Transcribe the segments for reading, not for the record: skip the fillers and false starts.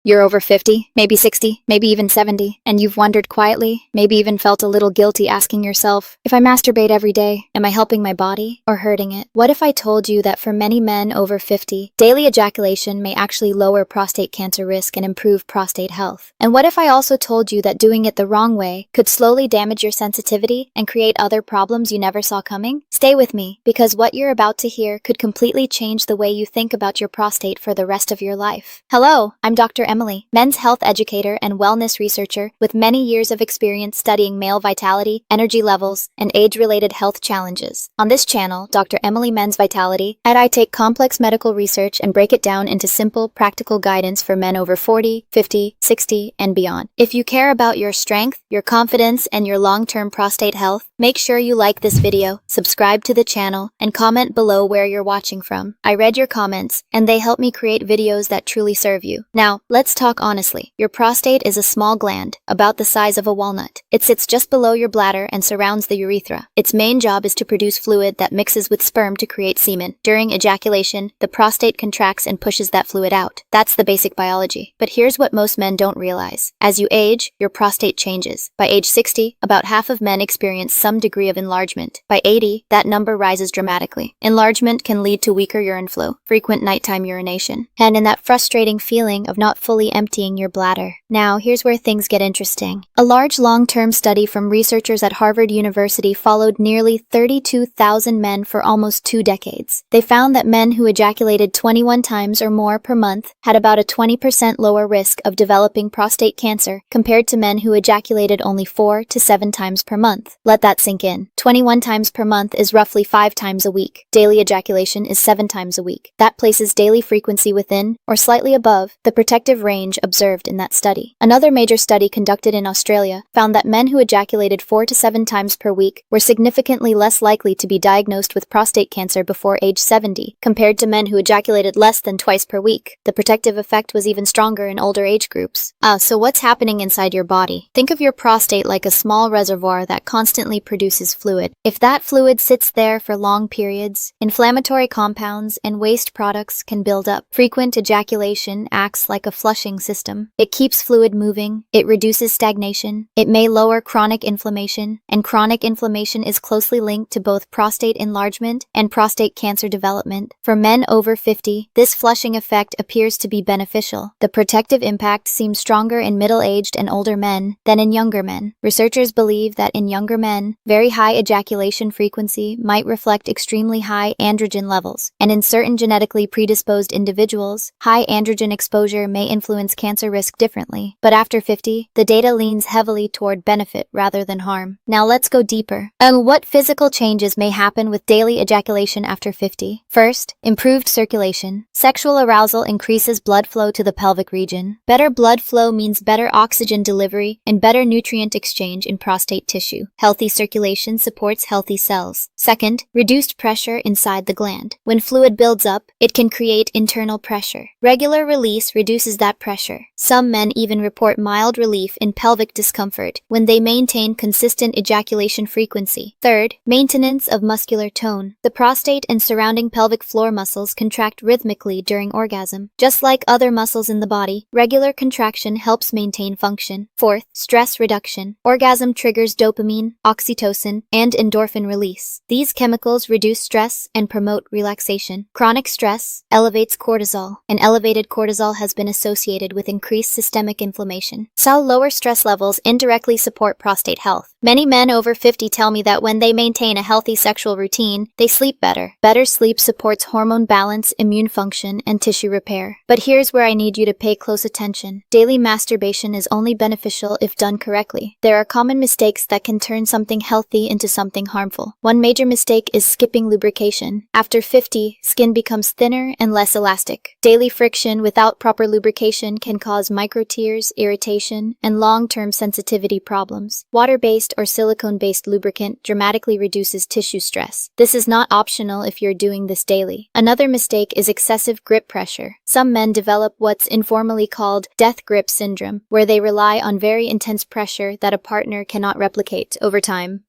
You're over 50, maybe 60, maybe even 70, and you've wondered quietly, maybe even felt a little guilty asking yourself, if I masturbate every day, am I helping my body or hurting it? What if I told you that for many men over 50, daily ejaculation may actually lower prostate cancer risk and improve prostate health? And what if I also told you that doing it the wrong way could slowly damage your sensitivity and create other problems you never saw coming? Stay with me, because what you're about to hear could completely change the way you think about your prostate for the rest of your life. Hello, I'm Dr. Emily, men's health educator and wellness researcher with many years of experience studying male vitality, energy levels, and age-related health challenges. On this channel, Dr. Emily Men's Vitality, I take complex medical research and break it down into simple, practical guidance for men over 40, 50, 60, and beyond. If you care about your strength, your confidence, and your long-term prostate health, make sure you like this video, subscribe to the channel, and comment below where you're watching from. I read your comments, and they help me create videos that truly serve you. Now, let's talk honestly. Your prostate is a small gland, about the size of a walnut. It sits just below your bladder and surrounds the urethra. Its main job is to produce fluid that mixes with sperm to create semen. During ejaculation, the prostate contracts and pushes that fluid out. That's the basic biology. But here's what most men don't realize. As you age, your prostate changes. By age 60, about half of men experience some degree of enlargement. By 80, that number rises dramatically. Enlargement can lead to weaker urine flow, frequent nighttime urination, and in that frustrating feeling of not fully emptying your bladder. Now, here's where things get interesting. A large long-term study from researchers at Harvard University followed nearly 32,000 men for almost 2 decades. They found that men who ejaculated 21 times or more per month had about a 20% lower risk of developing prostate cancer compared to men who ejaculated only 4 to 7 times per month. Let that sink in. 21 times per month is roughly 5 times a week. Daily ejaculation is 7 times a week. That places daily frequency within, or slightly above, the protective range observed in that study. Another major study conducted in Australia found that men who ejaculated 4 to 7 times per week were significantly less likely to be diagnosed with prostate cancer before age 70, compared to men who ejaculated less than twice per week. The protective effect was even stronger in older age groups. So what's happening inside your body? Think of your prostate like a small reservoir that constantly produces fluid. If that fluid sits there for long periods, inflammatory compounds and waste products can build up. Frequent ejaculation acts like a flushing system. It keeps fluid moving, it reduces stagnation, it may lower chronic inflammation, and chronic inflammation is closely linked to both prostate enlargement and prostate cancer development. For men over 50, this flushing effect appears to be beneficial. The protective impact seems stronger in middle-aged and older men than in younger men. Researchers believe that in younger men, very high ejaculation frequency might reflect extremely high androgen levels, and in certain genetically predisposed individuals, high androgen exposure may influence cancer risk differently. But after 50, the data leans heavily toward benefit rather than harm. Now let's go deeper. What physical changes may happen with daily ejaculation after 50? First, improved circulation. Sexual arousal increases blood flow to the pelvic region. Better blood flow means better oxygen delivery and better nutrient exchange in prostate tissue. Healthy circulation supports healthy cells. Second, reduced pressure inside the gland. When fluid builds up, it can create internal pressure. Regular release reduces that pressure. Some men even report mild relief in pelvic discomfort when they maintain consistent ejaculation frequency. Third, maintenance of muscular tone. The prostate and surrounding pelvic floor muscles contract rhythmically during orgasm. Just like other muscles in the body, regular contraction helps maintain function. Fourth, stress reduction. Orgasm triggers dopamine, oxytocin, and endorphin release. These chemicals reduce stress and promote relaxation. Chronic stress elevates cortisol, and elevated cortisol has been associated with increased systemic inflammation. So lower stress levels indirectly support prostate health. Many men over 50 tell me that when they maintain a healthy sexual routine, they sleep better. Better sleep supports hormone balance, immune function, and tissue repair. But here's where I need you to pay close attention. Daily masturbation is only beneficial if done correctly. There are common mistakes that can turn something healthy into something harmful. One major mistake is skipping lubrication. After 50, skin becomes thinner and less elastic. Daily friction without proper lubrication can cause microtears, irritation, and long-term sensitivity problems. Water-based or silicone-based lubricant dramatically reduces tissue stress. This is not optional if you're doing this daily. Another mistake is excessive grip pressure. Some men develop what's informally called death grip syndrome, where they rely on very intense pressure that a partner cannot replicate over time.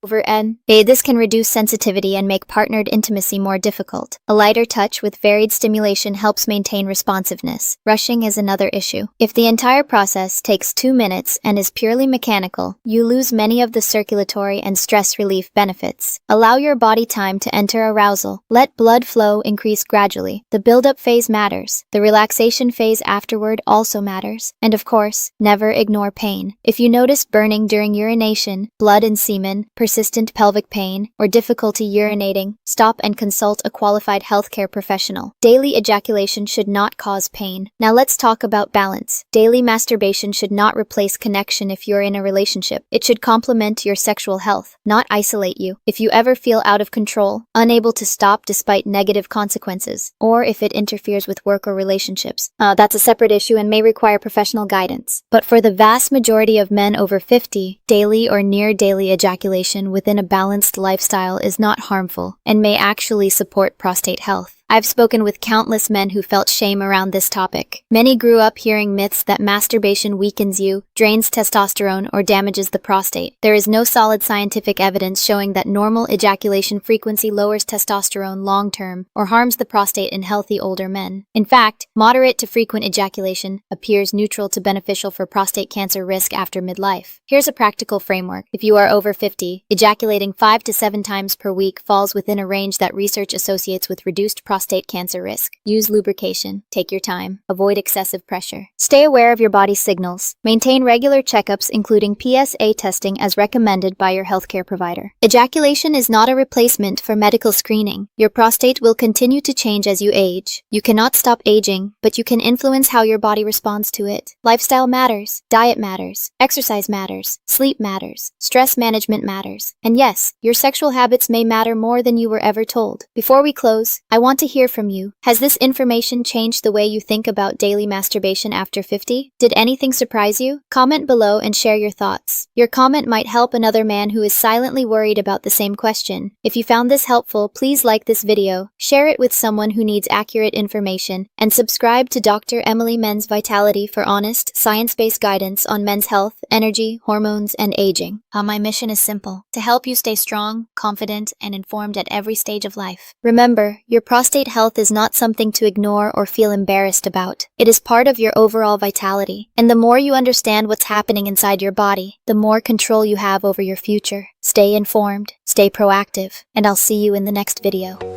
This can reduce sensitivity and make partnered intimacy more difficult. A lighter touch with varied stimulation helps maintain responsiveness. Rushing is another another issue. If the entire process takes 2 minutes and is purely mechanical, you lose many of the circulatory and stress relief benefits. Allow your body time to enter arousal. Let blood flow increase gradually. The build-up phase matters. The relaxation phase afterward also matters. And of course, never ignore pain. If you notice burning during urination, blood and semen, persistent pelvic pain, or difficulty urinating, stop and consult a qualified healthcare professional. Daily ejaculation should not cause pain. Now let's talk about balance. Daily masturbation should not replace connection if you're in a relationship. It should complement your sexual health, not isolate you. If you ever feel out of control, unable to stop despite negative consequences, or if it interferes with work or relationships, that's a separate issue and may require professional guidance. But for the vast majority of men over 50, daily or near daily ejaculation within a balanced lifestyle is not harmful and may actually support prostate health. I've spoken with countless men who felt shame around this topic. Many grew up hearing myths that masturbation weakens you, drains testosterone, or damages the prostate. There is no solid scientific evidence showing that normal ejaculation frequency lowers testosterone long-term or harms the prostate in healthy older men. In fact, moderate to frequent ejaculation appears neutral to beneficial for prostate cancer risk after midlife. Here's a practical framework. If you are over 50, ejaculating 5 to 7 times per week falls within a range that research associates with reduced prostate cancer risk. Use lubrication. Take your time. Avoid excessive pressure. Stay aware of your body's signals. Maintain regular checkups, including PSA testing as recommended by your healthcare provider. Ejaculation is not a replacement for medical screening. Your prostate will continue to change as you age. You cannot stop aging, but you can influence how your body responds to it. Lifestyle matters. Diet matters. Exercise matters. Sleep matters. Stress management matters. And yes, your sexual habits may matter more than you were ever told. Before we close, I want to hear from you. Has this information changed the way you think about daily masturbation after 50? Did anything surprise you? Comment below and share your thoughts. Your comment might help another man who is silently worried about the same question. If you found this helpful, please like this video, share it with someone who needs accurate information, and subscribe to Dr. Emily Men's Vitality for honest, science-based guidance on men's health, energy, hormones, and aging. My mission is simple: to help you stay strong, confident, and informed at every stage of life. Remember, your prostate health is not something to ignore or feel embarrassed about. It is part of your overall vitality. And the more you understand what's happening inside your body, the more control you have over your future. Stay informed, stay proactive, and I'll see you in the next video.